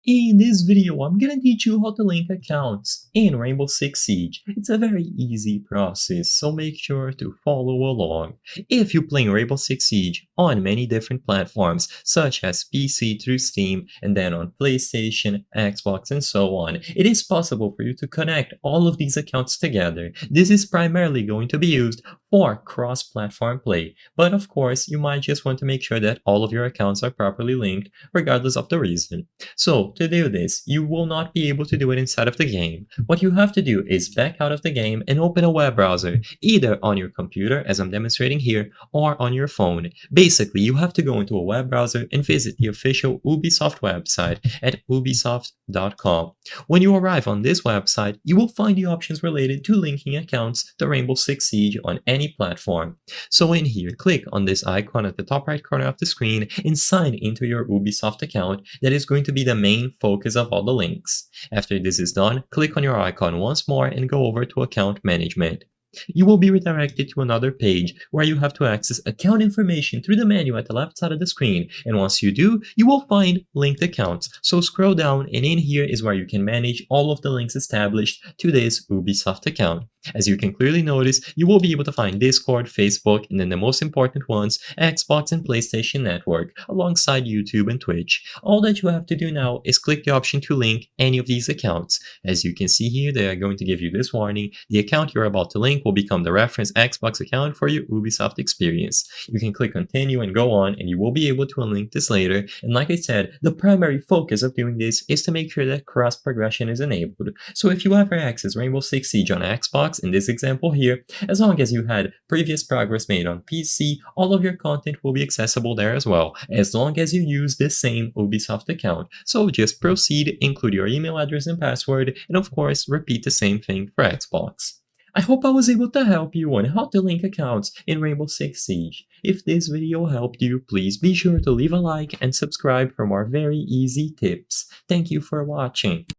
In this video, I'm gonna teach you how to link accounts in Rainbow Six Siege. It's a very easy process, so make sure to follow along. If you play Rainbow Six Siege on many different platforms, such as PC through Steam, and then on PlayStation, Xbox, and so on, it is possible for you to connect all of these accounts together. This is primarily going to be used for cross-platform play, but of course, you might just want to make sure that all of your accounts are properly linked, regardless of the reason. So to do this, you will not be able to do it inside of the game. What you have to do is back out of the game and open a web browser, either on your computer as I'm demonstrating here, or on your phone. Basically, you have to go into a web browser and visit the official Ubisoft website at ubisoft.com. When you arrive on this website, you will find the options related to linking accounts to Rainbow Six Siege on any platform. So in here, click on this icon at the top right corner of the screen and sign into your Ubisoft account that is going to be the main focus of all the links. After this is done, click on your icon once more and go over to Account Management. You will be redirected to another page where you have to access account information through the menu at the left side of the screen, and once you do, you will find linked accounts. So scroll down, and in here is where you can manage all of the links established to this Ubisoft account. As you can clearly notice, you will be able to find Discord, Facebook, and then the most important ones, Xbox and PlayStation Network, alongside YouTube and Twitch. All that you have to do now is click the option to link any of these accounts. As you can see here, they are going to give you this warning. The account you're about to link will become the reference Xbox account for your Ubisoft experience. You can click continue and go on, and you will be able to unlink this later. And like I said, the primary focus of doing this is to make sure that cross progression is enabled. So if you ever access Rainbow Six Siege on Xbox, in this example here, as long as you had previous progress made on PC, all of your content will be accessible there as well, as long as you use the same Ubisoft account. So just proceed, include your email address and password, and of course repeat the same thing for Xbox. I hope I was able to help you on how to link accounts in Rainbow Six Siege. If this video helped you, please be sure to leave a like and subscribe for more very easy tips. Thank you for watching.